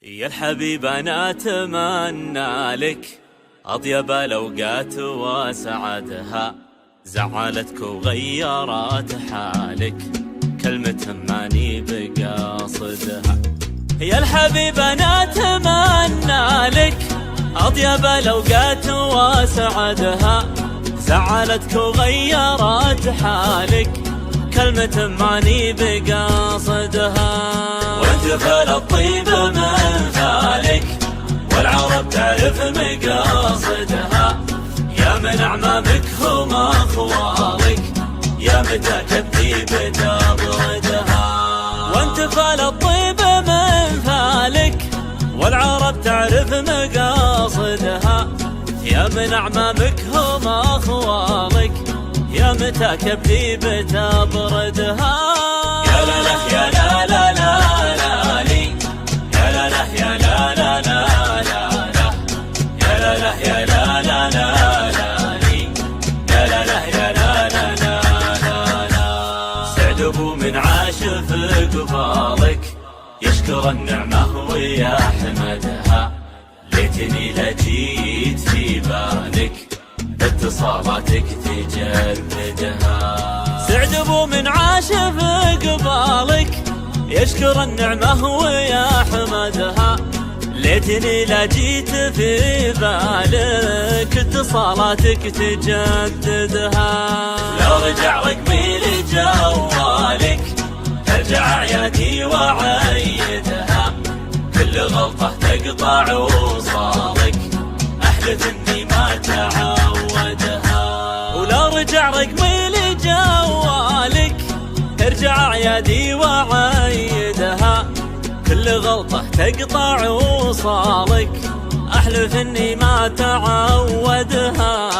يا الحبيب أنا أتمنى لك أطيب الأوقات وسعدها، زعلتك وغيرت حالك كلمة ماني بقاصدها. يا الحبيب أنا أتمنى لك أطيب الأوقات وسعدها، زعلتك وغيرت حالك كلمة ماني بقاصدها. وانت فالطيب من فالك والعرب تعرف مقاصدها، يا من أعمامك هم أخوالك يا متى كذيب تبردها. وانت فالطيب من فالك والعرب تعرف مقاصدها، يا من أعمامك هم أخوالك يا متى كبدي بتبردها. يا لا لا يا لا لا لا لا لي، يا لا لا يا لا لا لا لا لا، يا لا لا يا لا لا لا لا لي، يا لا لا يا لا لا لا لا لا. سعد ابو من عاش في قبالك يشكر النعمة ويحمدها، ليتني لجيت في بالك اتصالاتك تجددها. سعد ابو من عاش في قبالك يشكر النعمة ويحمدها، ليتني لجيت في بالك اتصالاتك تجددها. لو رجع رقمي لجوالك ترجع اعيادي وعيدها، كل غلطة تقطع وصالك احلف اني ما تعودها. ولو رجع رقمي لجوالك ارجع اعيادي وعيدها، كل غلطة تقطع وصالك احلف اني ما تعودها.